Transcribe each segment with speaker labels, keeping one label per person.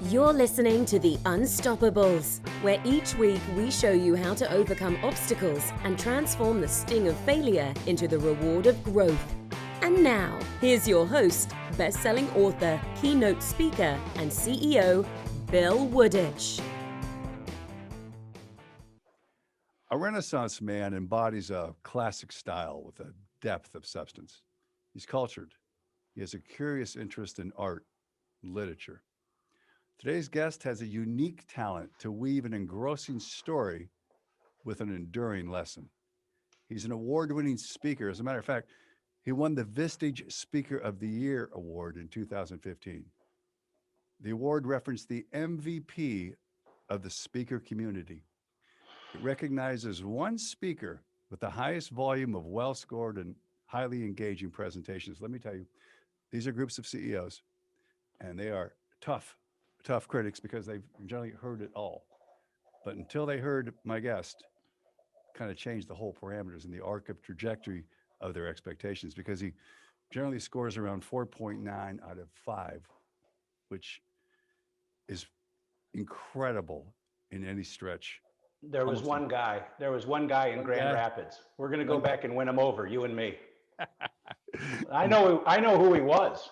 Speaker 1: You're listening to The Unstoppables, where each week we show you how to overcome obstacles and transform the sting of failure into the reward of growth. And now, here's your host, best-selling author, keynote speaker, and CEO, Bill Wooditch.
Speaker 2: A Renaissance man embodies a classic style with a depth of substance. He's cultured. He has a curious interest in art and literature. Today's guest has a unique talent to weave an engrossing story with an enduring lesson. He's an award-winning speaker. As a matter of fact, he won the Vistage Speaker of the Year award in 2015. The award referenced the MVP of the speaker community. It recognizes one speaker with the highest volume of well-scored and highly engaging presentations. Let me tell you, these are groups of CEOs, and they are tough critics because they've generally heard it all. But until they heard my guest, kind of changed the whole parameters and the arc of trajectory of their expectations, because he generally scores around 4.9 out of 5, which is incredible in any stretch.
Speaker 3: There was one guy in Grand Rapids. We're going to go back and win him over, you and me. I know who he was.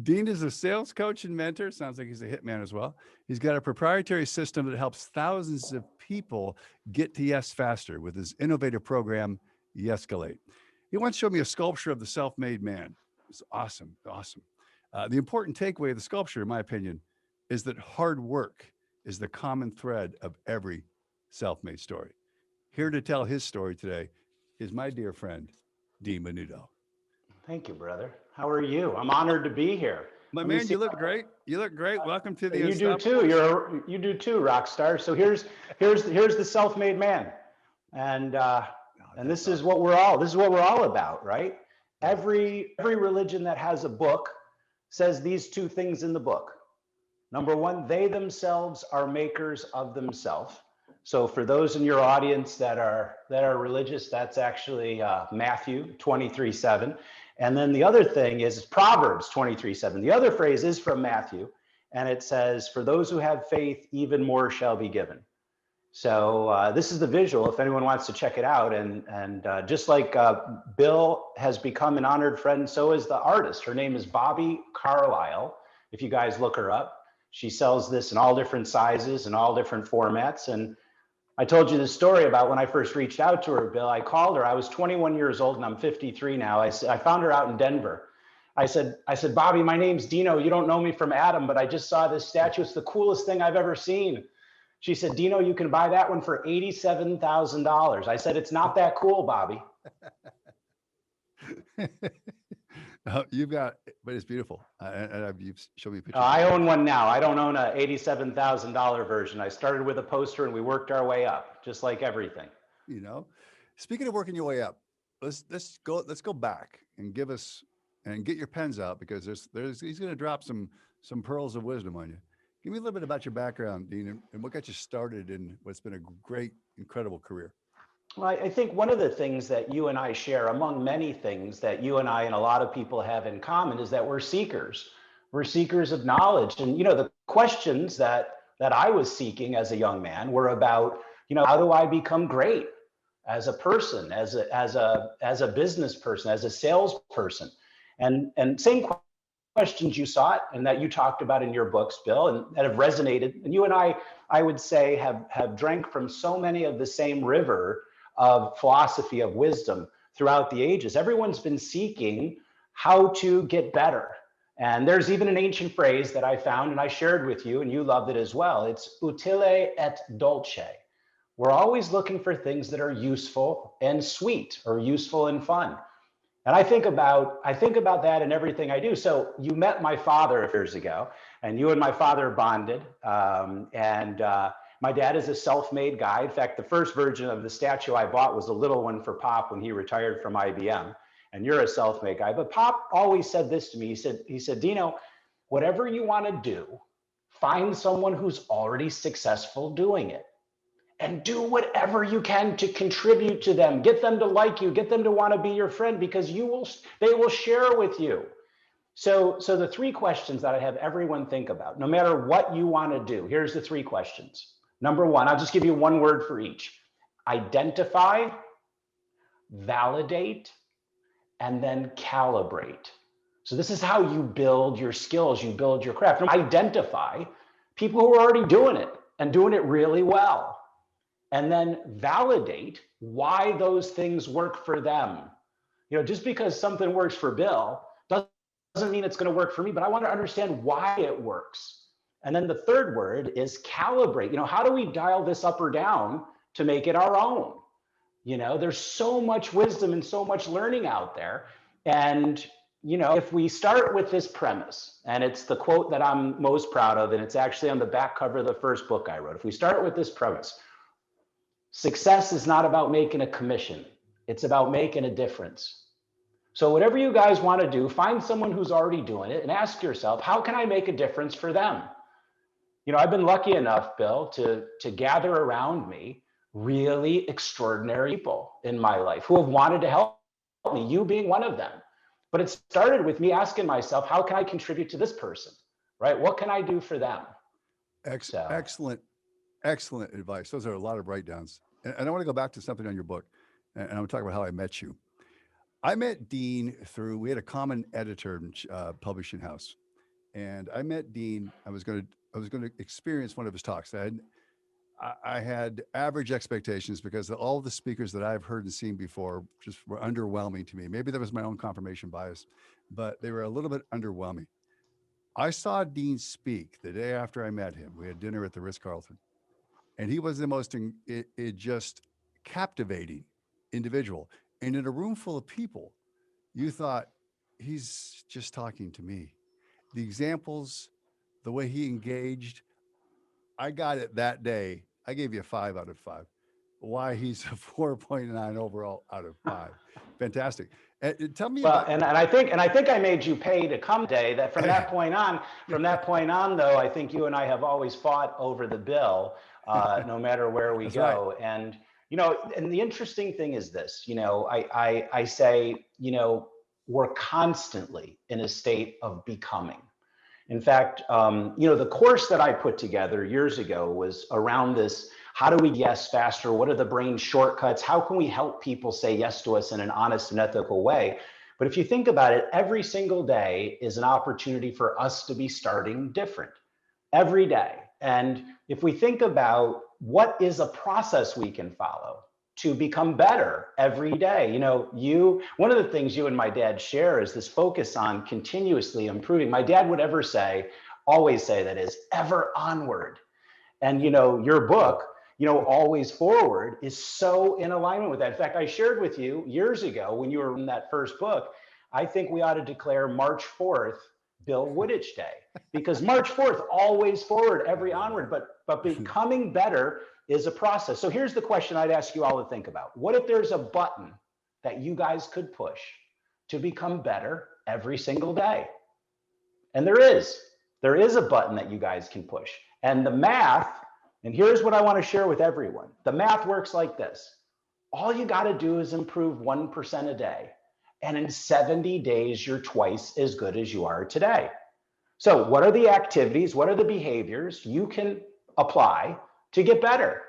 Speaker 2: Dean is a sales coach and mentor. Sounds like he's a hitman as well. He's got a proprietary system that helps thousands of people get to yes faster with his innovative program, Yescalate. He once showed me a sculpture of the self-made man. It's awesome. The important takeaway of the sculpture, in my opinion, is that hard work is the common thread of every self-made story. Here to tell his story today is my dear friend, Dean Minuto.
Speaker 3: Thank you, brother. How are you? I'm honored to be here.
Speaker 2: My man, you look great. You look great. Welcome to the
Speaker 3: You do too. You do too, rock star. So here's the self-made man, and this is what we're all about, right? Every religion that has a book says these two things in the book. Number one, they themselves are makers of themselves. So for those in your audience that are religious, that's actually Matthew 23:7. And then the other thing is Proverbs 23:7. The other phrase is from Matthew, and it says, "For those who have faith, even more shall be given." So this is the visual, if anyone wants to check it out. And just like Bill has become an honored friend, so is the artist. Her name is Bobby Carlisle. If you guys look her up, she sells this in all different sizes and all different formats. And I told you the story about when I first reached out to her, Bill. I called her. I was 21 years old and I'm 53 now. I found her out in Denver. I said, "Bobby, my name's Dino. You don't know me from Adam, but I just saw this statue. It's the coolest thing I've ever seen." She said, "Dino, you can buy that one for $87,000. I said, "It's not that cool, Bobby."
Speaker 2: You've got, but it's beautiful. You've shown me pictures.
Speaker 3: I own one now. I don't own a $87,000 version. I started with a poster and we worked our way up, just like everything.
Speaker 2: You know, speaking of working your way up, let's go back and get your pens out, because he's going to drop some pearls of wisdom on you. Give me a little bit about your background, Dean, and what got you started in what's been a great, incredible career.
Speaker 3: Well, I think one of the things that you and I share, among many things that you and I and a lot of people have in common, is that we're seekers. We're seekers of knowledge. And, the questions that I was seeking as a young man were about, how do I become great as a person, as a business person, as a salesperson? And same questions you sought and that you talked about in your books, Bill, and that have resonated. And you and I would say, have drank from so many of the same river of philosophy, of wisdom throughout the ages. Everyone's been seeking how to get better. And there's even an ancient phrase that I found and I shared with you, and you loved it as well. It's utile et dulce. We're always looking for things that are useful and sweet, or useful and fun. And I think about that in everything I do. So you met my father years ago, and you and my father bonded. My dad is a self-made guy. In fact, the first version of the statue I bought was a little one for Pop when he retired from IBM. And you're a self-made guy. But Pop always said this to me. He said, "Dino, whatever you want to do, find someone who's already successful doing it. And do whatever you can to contribute to them. Get them to like you. Get them to want to be your friend, because they will share with you." So the three questions that I have everyone think about, no matter what you want to do, here's the three questions. Number one, I'll just give you one word for each. Identify, validate, and then calibrate. So this is how you build your skills, you build your craft. Identify people who are already doing it and doing it really well. And then validate why those things work for them. Just because something works for Bill doesn't mean it's going to work for me, but I want to understand why it works. And then the third word is calibrate. How do we dial this up or down to make it our own? There's so much wisdom and so much learning out there. And, if we start with this premise, and it's the quote that I'm most proud of, and it's actually on the back cover of the first book I wrote. If we start with this premise, success is not about making a commission. It's about making a difference. So whatever you guys want to do, find someone who's already doing it and ask yourself, how can I make a difference for them? I've been lucky enough, Bill, to gather around me really extraordinary people in my life who have wanted to help me, you being one of them. But it started with me asking myself, how can I contribute to this person, right? What can I do for them?
Speaker 2: Excellent advice. Those are a lot of write-downs. And I want to go back to something on your book, and I'm going to talk about how I met you. I met Dean we had a common editor in publishing house, and I met Dean. I was going to experience one of his talks. I had average expectations because all the speakers that I've heard and seen before just were underwhelming to me. Maybe that was my own confirmation bias, but they were a little bit underwhelming. I saw Dean speak the day after I met him. We had dinner at the Ritz-Carlton, and he was the most just captivating individual. And in a room full of people, you thought, he's just talking to me. The examples, the way he engaged, I got it that day. I gave you a 5 out of 5. Why he's a 4.9 overall out of 5. Fantastic. Tell me about.
Speaker 3: And I think I made you pay to come today. That from that point on, though, I think you and I have always fought over the bill, no matter where we go. Right. And and the interesting thing is this. I say, we're constantly in a state of becoming. In fact, the course that I put together years ago was around this. How do we yes faster? What are the brain shortcuts? How can we help people say yes to us in an honest and ethical way? But if you think about it, every single day is an opportunity for us to be starting different every day. And if we think about what is a process we can follow to become better every day, one of the things you and my dad share is this focus on continuously improving. My dad would always say that is ever onward. And, your book, Always Forward is so in alignment with that. In fact, I shared with you years ago when you were in that first book, I think we ought to declare March 4th Bill Wooditch Day, because March 4th, always forward, every onward, but becoming better is a process. So here's the question I'd ask you all to think about. What if there's a button that you guys could push to become better every single day? And there is a button that you guys can push. And the math, and here's what I want to share with everyone. The math works like this. All you got to do is improve 1% a day. And in 70 days, you're twice as good as you are today. So what are the activities? What are the behaviors you can apply to get better?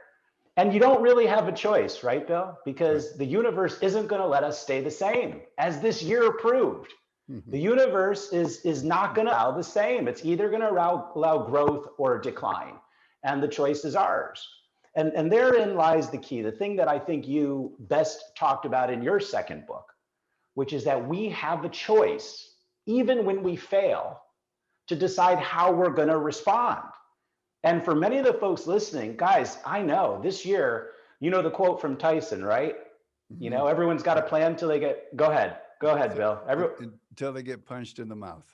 Speaker 3: And you don't really have a choice, right, Bill? Because the universe isn't going to let us stay the same, as this year proved. The universe is not going to allow the same. It's either going to allow growth or decline. And the choice is ours. And therein lies the key, the thing that I think you best talked about in your second book, which is that we have a choice, even when we fail, to decide how we're going to respond. And for many of the folks listening, guys, I know this year, the quote from Tyson, right? Everyone's got a plan until they get, go ahead, Bill.
Speaker 2: Until they get punched in the mouth.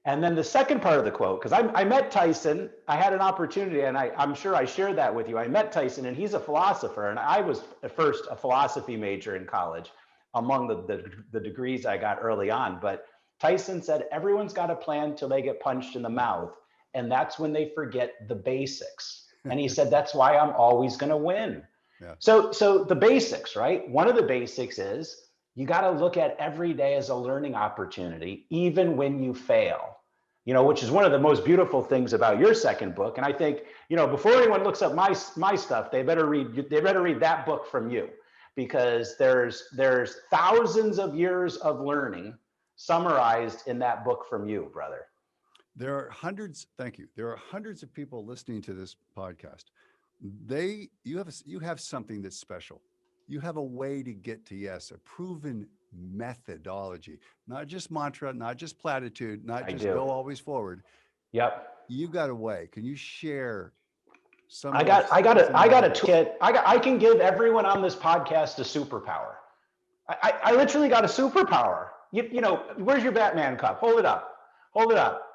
Speaker 3: And then the second part of the quote, because I met Tyson, I had an opportunity, and I'm sure I shared that with you. I met Tyson, and he's a philosopher, and I was at first a philosophy major in college, among the degrees I got early on. But Tyson said, everyone's got a plan till they get punched in the mouth, and that's when they forget the basics. And he said, that's why I'm always going to win. Yeah. So the basics, right? One of the basics is You got to look at every day as a learning opportunity, even when you fail, which is one of the most beautiful things about your second book. And I think, before anyone looks up my stuff, they better read that book from you, because there's thousands of years of learning summarized in that book from you, brother.
Speaker 2: There are hundreds, thank you. There are hundreds of people listening to this podcast. You have something that's special. You have a way to get to yes, a proven methodology, not just mantra, not just platitude, not just go always forward.
Speaker 3: Yep.
Speaker 2: You got a way. Can you share some?
Speaker 3: I got a toolkit. I can give everyone on this podcast a superpower. I literally got a superpower. Where's your Batman cup? Hold it up. Hold it up.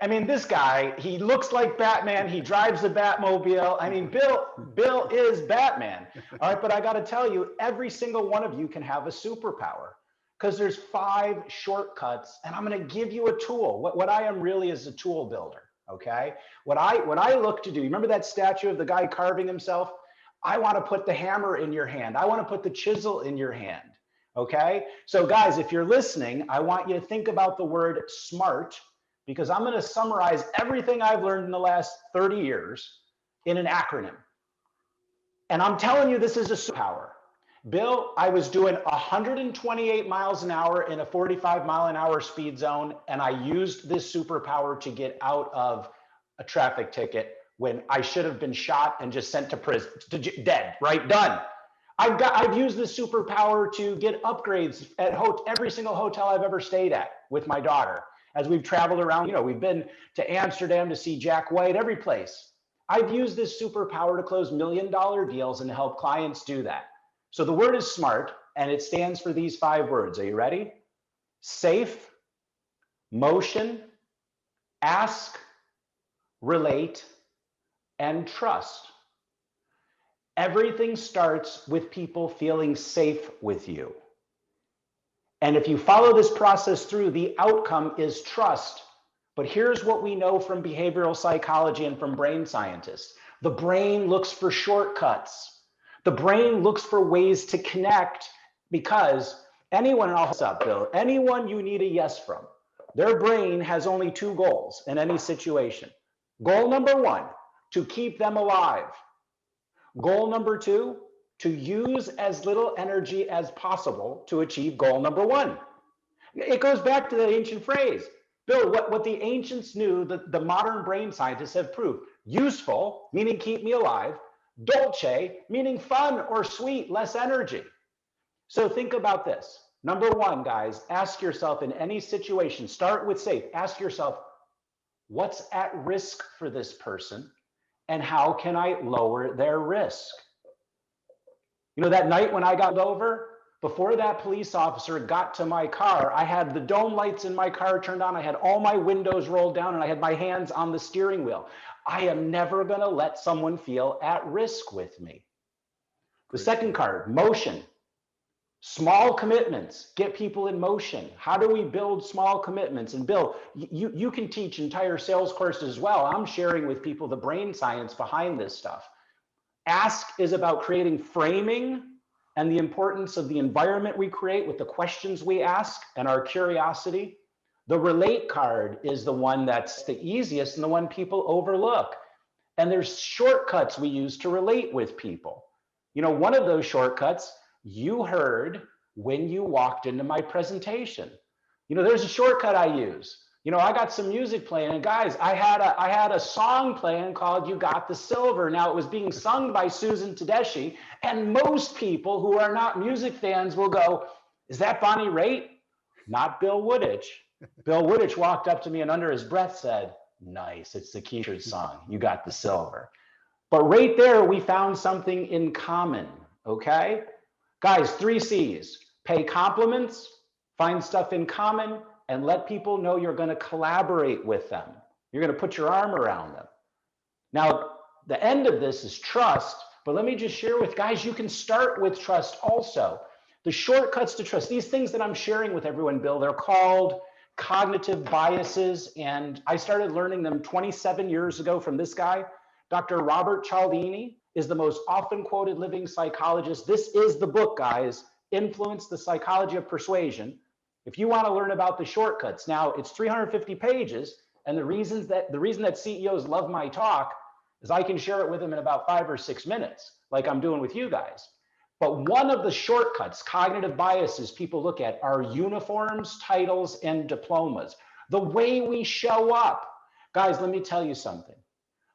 Speaker 3: I mean, this guy, he looks like Batman. He drives the Batmobile. I mean, Bill is Batman. All right, but I got to tell you, every single one of you can have a superpower, because there's 5 shortcuts, and I'm going to give you a tool. What I am really is a tool builder. Okay. What I look to do, remember that statue of the guy carving himself? I want to put the hammer in your hand. I want to put the chisel in your hand. Okay. So guys, if you're listening, I want you to think about the word SMART, because I'm going to summarize everything I've learned in the last 30 years in an acronym. And I'm telling you, this is a superpower. Bill, I was doing 128 miles an hour in a 45-mile-an-hour speed zone, and I used this superpower to get out of a traffic ticket when I should have been shot and just sent to prison, dead, right? Done. I've used this superpower to get upgrades at every single hotel I've ever stayed at with my daughter. As we've traveled around, we've been to Amsterdam to see Jack White, every place. I've used this superpower to close $1 million deals and to help clients do that. So the word is SMART, and it stands for these 5 words. Are you ready? Safe, motion, ask, relate, and trust. Everything starts with people feeling safe with you. And if you follow this process through, the outcome is trust. But here's what we know from behavioral psychology and from brain scientists. The brain looks for shortcuts. The brain looks for ways to connect, because anyone, and I'll stop, Bill, anyone you need a yes from, their brain has only 2 goals in any situation. Goal number 1, to keep them alive. Goal number 2, to use as little energy as possible to achieve goal number 1. It goes back to the ancient phrase. Bill, what the ancients knew, that the modern brain scientists have proved. Useful, meaning keep me alive. Dolce, meaning fun or sweet, less energy. So think about this. Number 1, guys, ask yourself in any situation, start with safe. Ask yourself, what's at risk for this person, and how can I lower their risk? That night when I got over, before that police officer got to my car, I had the dome lights in my car turned on. I had all my windows rolled down, and I had my hands on the steering wheel. I am never going to let someone feel at risk with me. The second card, motion. Small commitments, get people in motion. How do we build small commitments? And Bill, you can teach entire sales courses as well. I'm sharing with people the brain science behind this stuff. Ask is about creating framing and the importance of the environment we create with the questions we ask and our curiosity. The relate card is the one that's the easiest and the one people overlook. And there's shortcuts we use to relate with people. One of those shortcuts you heard when you walked into my presentation. There's a shortcut I use. I got some music playing, and guys, I had a song playing called "You Got the Silver." Now, it was being sung by Susan Tedeschi, and most people who are not music fans will go, "Is that Bonnie Raitt?" Not Bill Wooditch. Bill Wooditch walked up to me and under his breath said, "Nice, it's the Keisha song, You Got the Silver." But right there, we found something in common, okay? Guys, 3 C's: pay compliments, find stuff in common, and let people know you're going to collaborate with them. You're going to put your arm around them. Now, the end of this is trust, but let me just share with guys, you can start with trust also. The shortcuts to trust, these things that I'm sharing with everyone, Bill, they're called cognitive biases, and I started learning them 27 years ago from this guy. Dr. Robert Cialdini is the most often quoted living psychologist. This is the book, guys. Influence, the Psychology of Persuasion. If you want to learn about the shortcuts, now it's 350 pages. And the reason that CEOs love my talk is I can share it with them in about 5 or 6 minutes, like I'm doing with you guys. But one of the shortcuts, cognitive biases people look at are uniforms, titles, and diplomas. The way we show up. Guys, let me tell you something.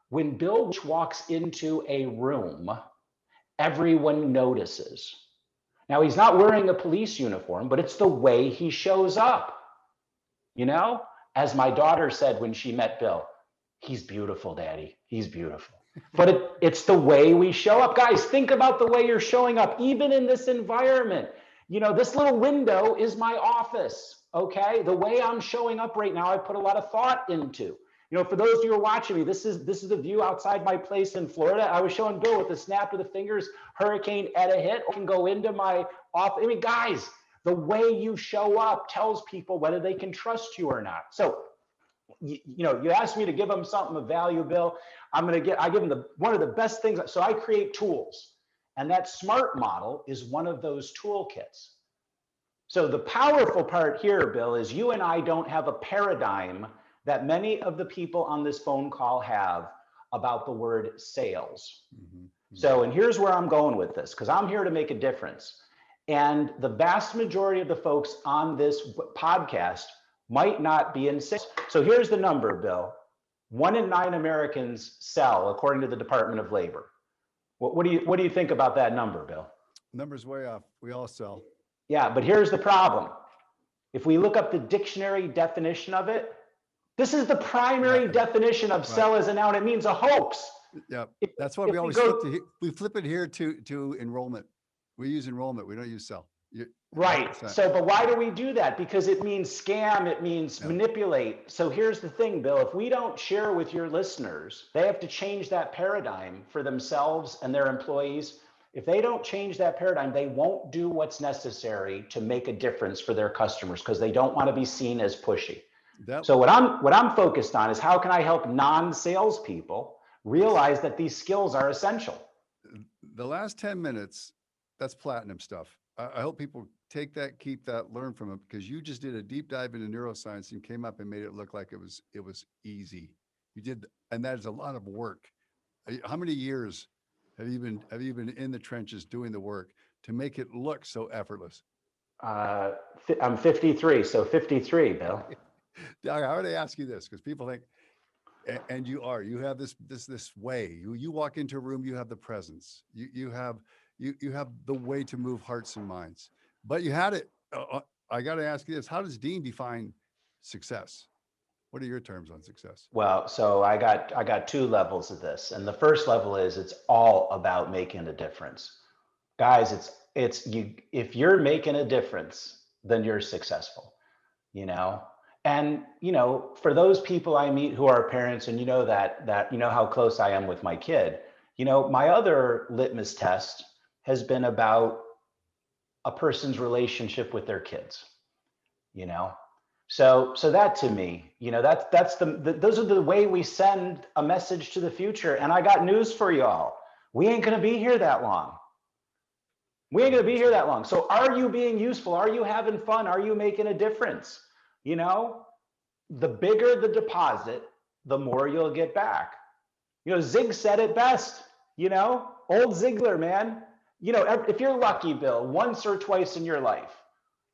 Speaker 3: When Bill walks into a room, everyone notices. Now, he's not wearing a police uniform, but it's the way he shows up. You know, as my daughter said when she met Bill, he's beautiful, Daddy. He's beautiful. But it's the way we show up. Guys, think about the way you're showing up, even in this environment. You know, this little window is my office, okay? The way I'm showing up right now, I put a lot of thought into. You know, for those of you who are watching me, this is the view outside my place in Florida. I was showing Bill with a snap of the fingers, Hurricane Etta hit, I can go into my office. I mean, guys, the way you show up tells people whether they can trust you or not. So, you know, you asked me to give them something of value, Bill. I give them one of the best things. So I create tools, and that SMART model is one of those toolkits. So the powerful part here, Bill, is you and I don't have a paradigm that many of the people on this phone call have about the word sales. Mm-hmm. So, and here's where I'm going with this, because I'm here to make a difference. And the vast majority of the folks on this podcast might not be in sales. So here's the number, Bill. 1 in 9 Americans sell, according to the Department of Labor. What do you think about that number, Bill?
Speaker 2: Number's way off. We all sell.
Speaker 3: Yeah, but here's the problem. If we look up the dictionary definition of it, this is the primary definition of sell as a noun. It means a hoax.
Speaker 2: Yeah, that's why we always flip it here to enrollment. We use enrollment. We don't use sell.
Speaker 3: Right. So, but why do we do that? Because it means scam. It means manipulate. So here's the thing, Bill. If we don't share with your listeners, they have to change that paradigm for themselves and their employees. If they don't change that paradigm, they won't do what's necessary to make a difference for their customers because they don't want to be seen as pushy. So what I'm focused on is how can I help non-salespeople realize that these skills are essential?
Speaker 2: The last 10 minutes, that's platinum stuff. I hope people take that, keep that, learn from it, because you just did a deep dive into neuroscience and came up and made it look like it was easy. You did, and that is a lot of work. How many years have you been in the trenches doing the work to make it look so effortless?
Speaker 3: I'm 53, so 53, Bill.
Speaker 2: I want to ask you this because people think, and you have this way. You walk into a room, you have the presence. You have the way to move hearts and minds. But you had it. I got to ask you this: how does Dean define success? What are your terms on success?
Speaker 3: Well, so I got 2 levels of this, and the first level is it's all about making a difference, guys. If you're making a difference, then you're successful. You know. And, you know, for those people I meet who are parents, and you know that you know how close I am with my kid, you know, my other litmus test has been about a person's relationship with their kids, you know. So that to me, you know, those are the way we send a message to the future. And I got news for y'all. We ain't gonna be here that long. We ain't gonna be here that long. So are you being useful? Are you having fun? Are you making a difference? You know, the bigger the deposit, the more you'll get back. You know, Zig said it best, you know, old Ziegler, man. You know, if you're lucky, Bill, once or twice in your life,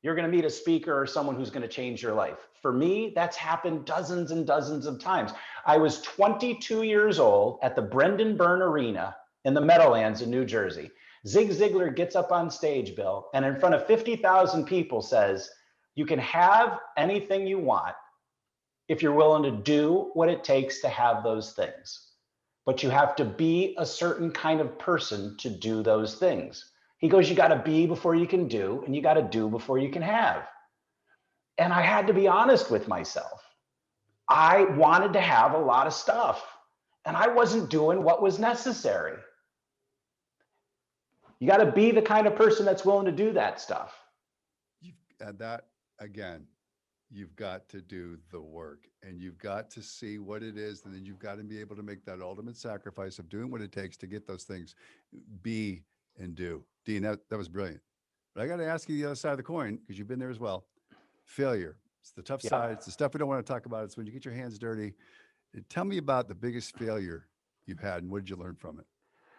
Speaker 3: you're going to meet a speaker or someone who's going to change your life. For me, that's happened dozens and dozens of times. I was 22 years old at the Brendan Byrne Arena in the Meadowlands in New Jersey. Zig Ziglar gets up on stage, Bill, and in front of 50,000 people says, you can have anything you want if you're willing to do what it takes to have those things. But you have to be a certain kind of person to do those things. He goes, you got to be before you can do, and you got to do before you can have. And I had to be honest with myself. I wanted to have a lot of stuff, and I wasn't doing what was necessary. You got to be the kind of person that's willing to do that stuff.
Speaker 2: That again, you've got to do the work, and you've got to see what it is, and then you've got to be able to make that ultimate sacrifice of doing what it takes to get those things, be and do. Dean, that was brilliant. But I got to ask you the other side of the coin, because you've been there as well. Failure. It's the tough side. It's the stuff we don't want to talk about. It's when you get your hands dirty. Tell me about the biggest failure you've had, and what did you learn from it?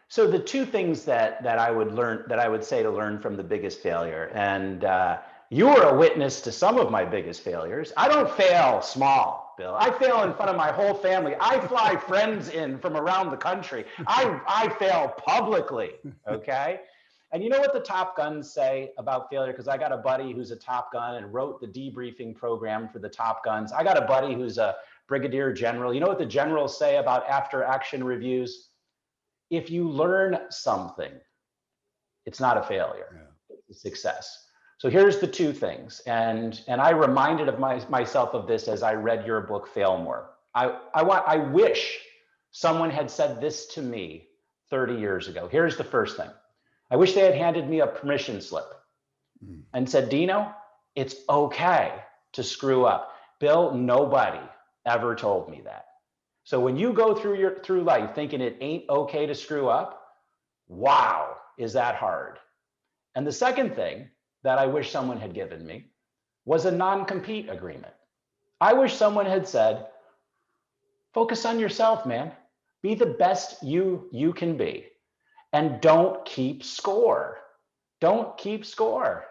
Speaker 3: So the two things that I would say to learn from the biggest failure, and you were a witness to some of my biggest failures. I don't fail small, Bill. I fail in front of my whole family. I fly friends in from around the country. I fail publicly. Okay. And you know what the Top Guns say about failure? Because I got a buddy who's a Top Gun and wrote the debriefing program for the Top Guns. I got a buddy who's a brigadier general. You know what the generals say about after action reviews? If you learn something, it's not a failure, it's a success. So here's the two things. And I reminded of myself of this as I read your book, Fail More. I wish someone had said this to me 30 years ago. Here's the first thing. I wish they had handed me a permission slip and said, Dino, it's okay to screw up. Bill, nobody ever told me that. So when you go through life thinking it ain't okay to screw up, wow, is that hard? And the second thing that I wish someone had given me was a non-compete agreement. I wish someone had said, focus on yourself, man. Be the best you can be. And don't keep score. Don't keep score.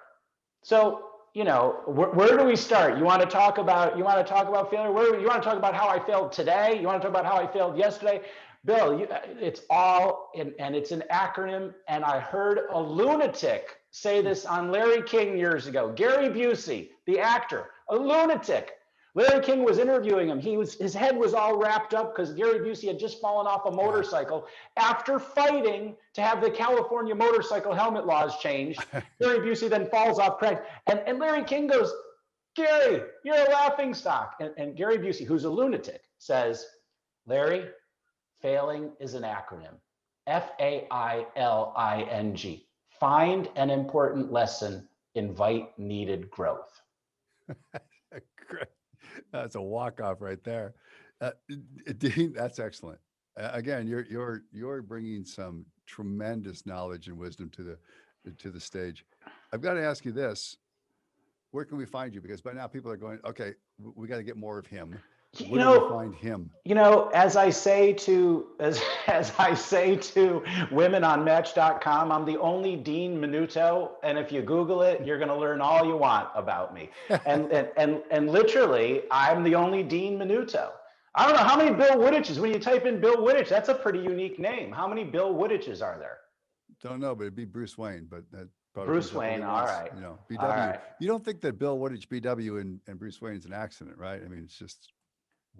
Speaker 3: So, you know, where do we start? You want to talk about failure? You want to talk about how I failed today? You want to talk about how I failed yesterday? Bill, it's all, and it's an acronym. And I heard a lunatic say this on Larry King years ago. Gary Busey, the actor, a lunatic. Larry King was interviewing him. His head was all wrapped up because Gary Busey had just fallen off a motorcycle after fighting to have the California motorcycle helmet laws changed. Gary Busey then falls off crash. And Larry King goes, Gary, you're a laughing stock. And Gary Busey, who's a lunatic, says, Larry, failing is an acronym. FAILING. Find an important lesson, invite needed growth.
Speaker 2: Great. That's a walk-off right there. Dean, that's excellent. Again, you're bringing some tremendous knowledge and wisdom to the stage. I've got to ask you this: where can we find you? Because by now people are going, okay, we got to get more of him. Where do we find him?
Speaker 3: You know, as I say to women on Match.com, I'm the only Dean Minuto, and if you Google it, you're going to learn all you want about me. And literally, I'm the only Dean Minuto. I don't know how many Bill Woodiches. When you type in Bill Woodich, that's a pretty unique name. How many Bill Woodiches are there?
Speaker 2: Don't know, but it'd be Bruce Wayne. But that
Speaker 3: Bruce Wayne. All right.
Speaker 2: You know, BW.
Speaker 3: Right.
Speaker 2: You don't think that Bill Woodich, BW, and Bruce Wayne is an accident, right? I mean, it's just.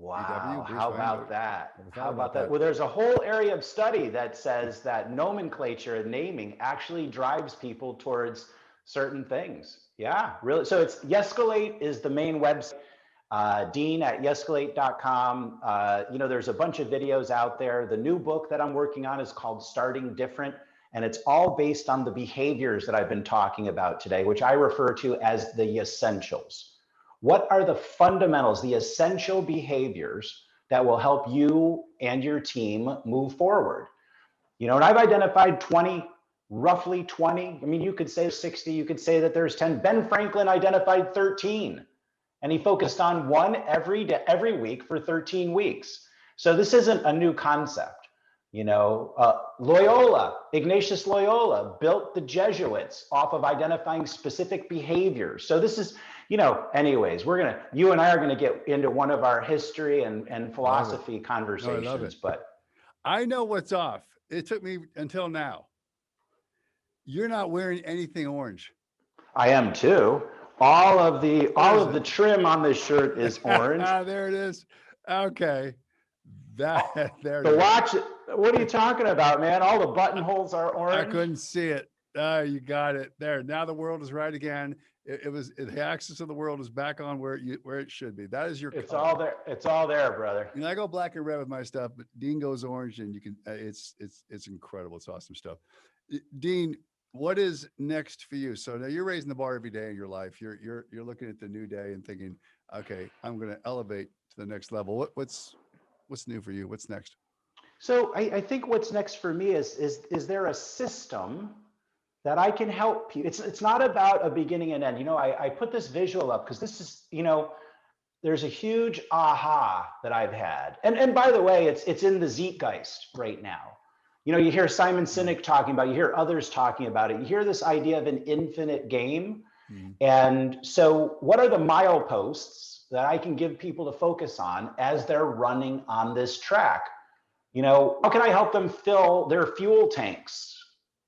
Speaker 3: Wow, how about that? How about that? Well, there's a whole area of study that says that nomenclature and naming actually drives people towards certain things. Yeah, really. So it's Yescalate is the main website. Dean at yescalate.com. You know, there's a bunch of videos out there. The new book that I'm working on is called Starting Different, and it's all based on the behaviors that I've been talking about today, which I refer to as the essentials. What are the fundamentals, the essential behaviors that will help you and your team move forward? You know, and I've identified roughly 20. I mean, you could say 60, you could say that there's 10. Ben Franklin identified 13, and he focused on one every week for 13 weeks. So this isn't a new concept. You know, Ignatius Loyola built the Jesuits off of identifying specific behaviors. So this is, you know, anyways, you and I are gonna get into one of our history and philosophy conversations.
Speaker 2: No, I love it.
Speaker 3: But
Speaker 2: I know what's off. It took me until now. You're not wearing anything orange.
Speaker 3: I am too. All of the trim on this shirt is orange.
Speaker 2: There it is. Okay. There.
Speaker 3: The watch. What are you talking about, man? All the buttonholes are orange.
Speaker 2: I couldn't see it. You got it there. Now the world is right again. The axis of the world is back on where it should be. That is your.
Speaker 3: It's
Speaker 2: color.
Speaker 3: all there. It's all there, brother.
Speaker 2: And I go black and red with my stuff, but Dean goes orange, and you can. It's incredible. It's awesome stuff. Dean, what is next for you? So now you're raising the bar every day in your life. You're looking at the new day and thinking, okay, I'm going to elevate to the next level. What's new for you? What's next?
Speaker 3: So I think what's next for me is there a system that I can help people. It's not about a beginning and end. I put this visual up because this is, there's a huge aha that I've had. And by the way, it's in the zeitgeist right now. You hear Simon Sinek talking about, you hear others talking about it. You hear this idea of an infinite game. And so what are the mileposts that I can give people to focus on as they're running on this track? How can I help them fill their fuel tanks?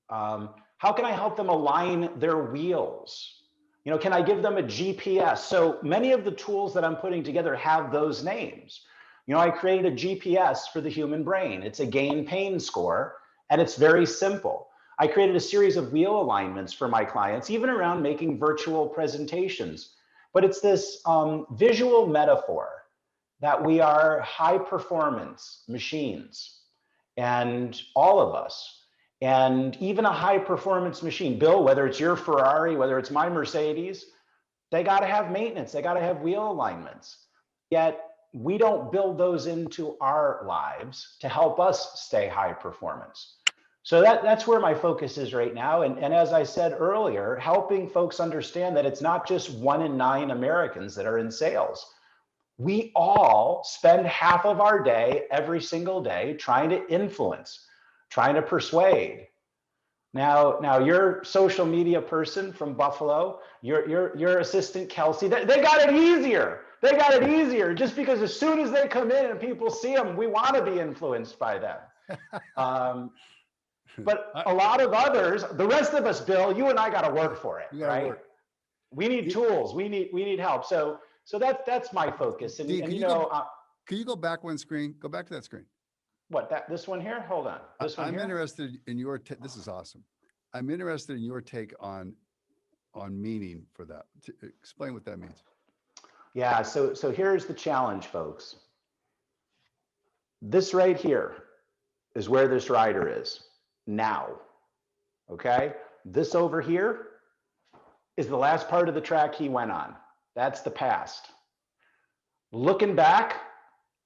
Speaker 3: How can I help them align their wheels? Can I give them a GPS? So many of the tools that I'm putting together have those names. I created a GPS for the human brain. It's a gain pain score, and it's very simple. I created a series of wheel alignments for my clients, even around making virtual presentations. But it's this visual metaphor that we are high performance machines, and all of us, and even a high performance machine, Bill, whether it's your Ferrari, whether it's my Mercedes, they got to have maintenance. They got to have wheel alignments. Yet we don't build those into our lives to help us stay high performance. So that's where my focus is right now. And as I said earlier, helping folks understand that it's not just 1 in 9 Americans that are in sales. We all spend half of our day, every single day, trying to influence, trying to persuade. Now your social media person from Buffalo, your assistant Kelsey, they got it easier. They got it easier just because as soon as they come in and people see them, we want to be influenced by them. But a lot of others, the rest of us, Bill, you and I got to work for it, right? We need tools. We need help. So that's my focus. And,
Speaker 2: Dean,
Speaker 3: can
Speaker 2: you go back one screen? Go back to that screen.
Speaker 3: What, this one here? Hold on. This one
Speaker 2: I'm
Speaker 3: here?
Speaker 2: interested in your, this is awesome. I'm interested in your take on meaning for that. Explain what that means.
Speaker 3: Yeah, so here's the challenge, folks. This right here is where this rider is now, okay? This over here is the last part of the track he went on. That's the past. Looking back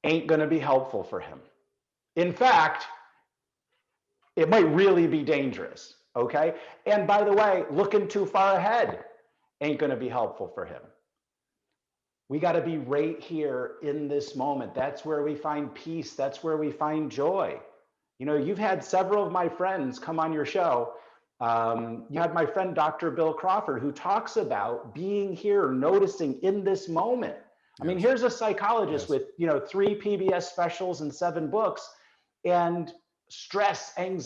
Speaker 3: ain't gonna be helpful for him. In fact, it might really be dangerous, okay? And by the way, looking too far ahead ain't gonna be helpful for him. We got to be right here in this moment. That's where we find peace. That's where we find joy. You've had several of my friends come on your show. You had my friend, Dr. Bill Crawford, who talks about being here, noticing in this moment. I mean, here's a psychologist with, 3 PBS specials and 7 books, and stress and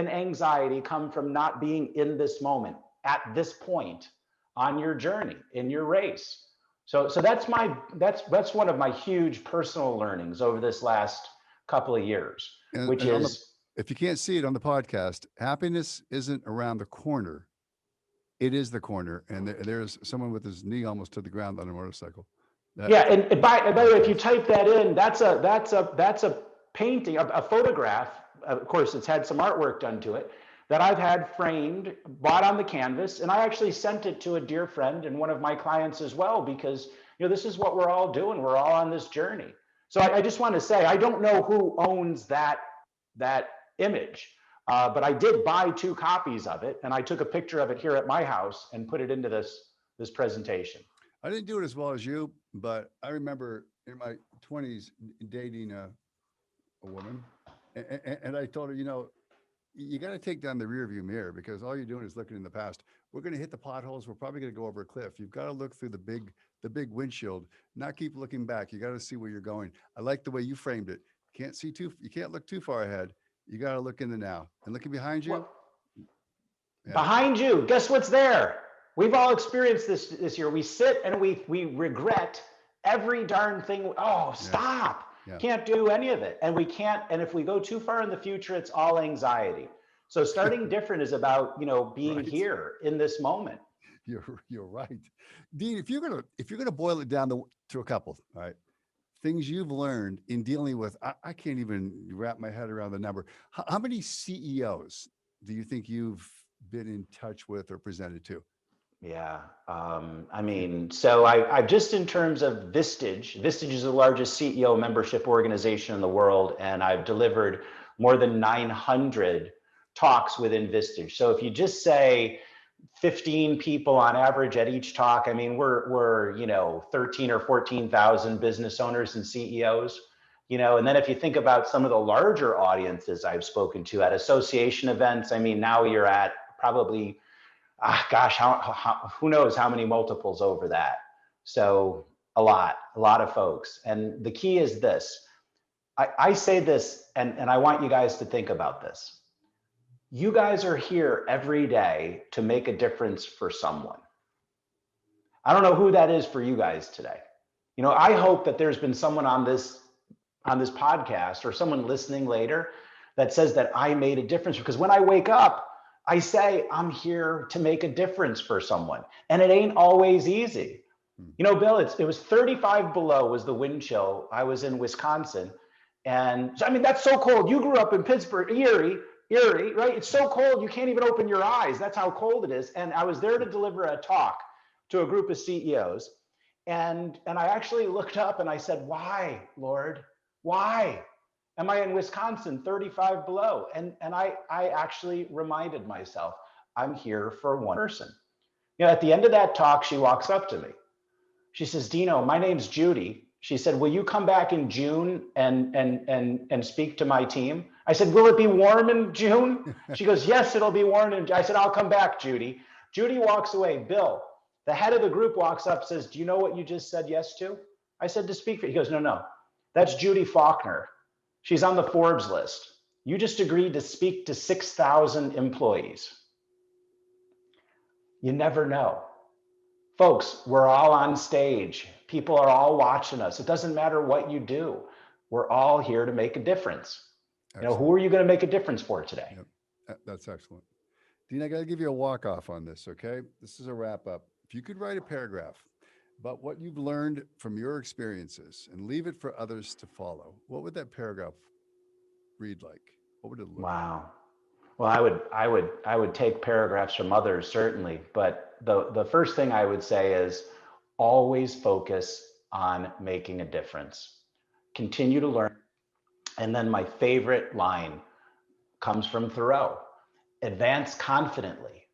Speaker 3: anxiety come from not being in this moment at this point on your journey, in your race. So that's one of my huge personal learnings over this last couple of years,
Speaker 2: if you can't see it on the podcast, happiness isn't around the corner. It is the corner. And there's someone with his knee almost to the ground on a motorcycle.
Speaker 3: And by the way, if you type that in, that's a painting, a photograph. Of course, it's had some artwork done to it, that I've had framed, bought on the canvas, and I actually sent it to a dear friend and one of my clients as well, because this is what we're all doing. We're all on this journey. So I just want to say, I don't know who owns that image, but I did buy 2 copies of it, and I took a picture of it here at my house and put it into this presentation.
Speaker 2: I didn't do it as well as you, but I remember in my 20s dating a woman, and I told her, you got to take down the rear view mirror, because all you're doing is looking in the past. We're going to hit the potholes. We're probably going to go over a cliff. You've got to look through the big windshield, not keep looking back. You got to see where you're going. I like the way you framed it. You can't look too far ahead. You got to look in the now, and looking behind you.
Speaker 3: Behind you, guess what's there? We've all experienced this year. We sit and we regret every darn thing. Oh, stop. Can't do any of it. And we can't, and if we go too far in the future, it's all anxiety. So starting different is about, being here in this moment.
Speaker 2: You're right. Dean, if you're gonna boil it down to a couple, all right, things you've learned in dealing with, I can't even wrap my head around the number. How many CEOs do you think you've been in touch with or presented to?
Speaker 3: Yeah. So I've just, in terms of Vistage is the largest CEO membership organization in the world. And I've delivered more than 900 talks within Vistage. So if you just say 15 people on average at each talk, I mean, we're 13 or 14,000 business owners and CEOs, and then if you think about some of the larger audiences I've spoken to at association events, I mean, now you're at probably, who knows how many multiples over that. So a lot of folks. And the key is this. I say this, and I want you guys to think about this. You guys are here every day to make a difference for someone. I don't know who that is for you guys today. I hope that there's been someone on this podcast or someone listening later that says that I made a difference, because when I wake up, I say I'm here to make a difference for someone, and it ain't always easy. Bill, it was 35 below was the wind chill. I was in Wisconsin, and I mean, that's so cold. You grew up in Pittsburgh, Erie, right? It's so cold, you can't even open your eyes. That's how cold it is. And I was there to deliver a talk to a group of CEOs. And I actually looked up and I said, why, Lord? Why am I in Wisconsin, 35 below? And I actually reminded myself, I'm here for one person. At the end of that talk, she walks up to me. She says, Dino, my name's Judy. She said, will you come back in June and speak to my team? I said, will it be warm in June? She goes, yes, it'll be warm in June. I said, I'll come back, Judy. Judy walks away. Bill, the head of the group, walks up, says, do you know what you just said yes to? I said, to speak for you. He goes, no, that's Judy Faulkner. She's on the Forbes list. You just agreed to speak to 6,000 employees. You never know. Folks, we're all on stage. People are all watching us. It doesn't matter what you do. We're all here to make a difference.
Speaker 2: Excellent.
Speaker 3: Who are you going to make a difference for today?
Speaker 2: Yep. That's excellent. Dean, I got to give you a walk-off on this, okay? This is a wrap-up. If you could write a paragraph about what you've learned from your experiences and leave it for others to follow, what would that paragraph read like? What would it look like?
Speaker 3: Wow. Well, I would take paragraphs from others, certainly, but the first thing I would say is always focus on making a difference. Continue to learn. And then my favorite line comes from Thoreau. Advance confidently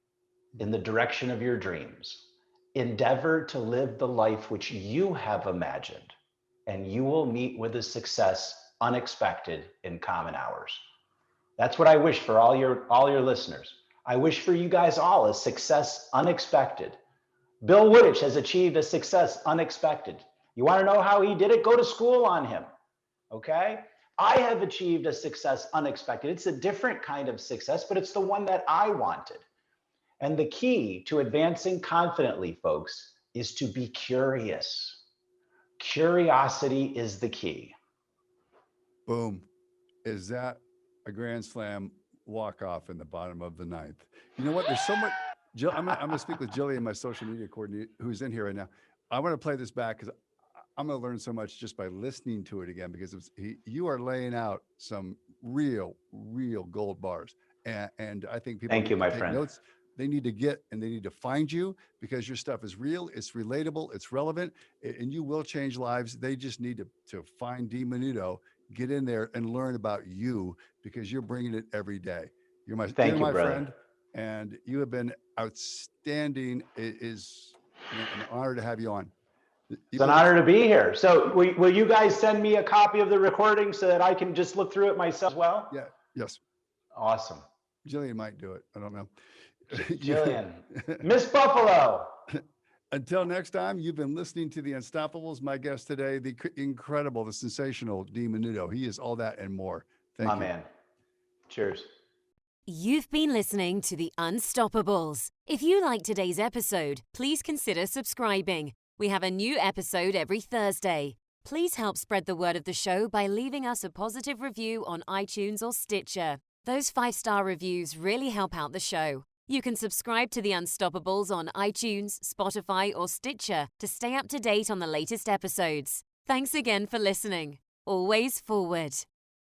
Speaker 3: in the direction of your dreams. Endeavor to live the life which you have imagined, and you will meet with a success unexpected in common hours. That's what I wish for all your listeners. I wish for you guys all a success unexpected. Bill Woodich has achieved a success unexpected. You want to know how he did it? Go to school on him. Okay? I have achieved a success unexpected. It's a different kind of success, but it's the one that I wanted. And the key to advancing confidently, folks, is to be curious. Curiosity is the key.
Speaker 2: Boom. Is that a grand slam walk-off in the bottom of the ninth? You know what? There's so much. Jill, I'm going to speak with Jillian, my social media coordinator, who's in here right now. I want to play this back because I'm going to learn so much just by listening to it again, because you are laying out some real gold bars. And I think people
Speaker 3: Thank you, my
Speaker 2: take
Speaker 3: friend.
Speaker 2: notes. They need to get and they need to find you, because your stuff is real, it's relatable, it's relevant, and you will change lives. They just need to find Dean Minuto, get in there and learn about you, because you're bringing it every day. You're my friend, and you have been outstanding. It is an honor to have you on.
Speaker 3: It's an honor to be here. So will you guys send me a copy of the recording so that I can just look through it myself as well?
Speaker 2: Yeah. Yes.
Speaker 3: Awesome.
Speaker 2: Jillian might do it. I don't know.
Speaker 3: Jillian. Miss Buffalo.
Speaker 2: Until next time, you've been listening to The Unstoppables. My guest today, the incredible, the sensational Dean Minuto. He is all that and more. Thank you.
Speaker 3: My man. Cheers.
Speaker 1: You've been listening to The Unstoppables. If you like today's episode, please consider subscribing. We have a new episode every Thursday. Please help spread the word of the show by leaving us a positive review on iTunes or Stitcher. Those 5-star reviews really help out the show. You can subscribe to The Unstoppables on iTunes, Spotify, or Stitcher to stay up to date on the latest episodes. Thanks again for listening. Always forward.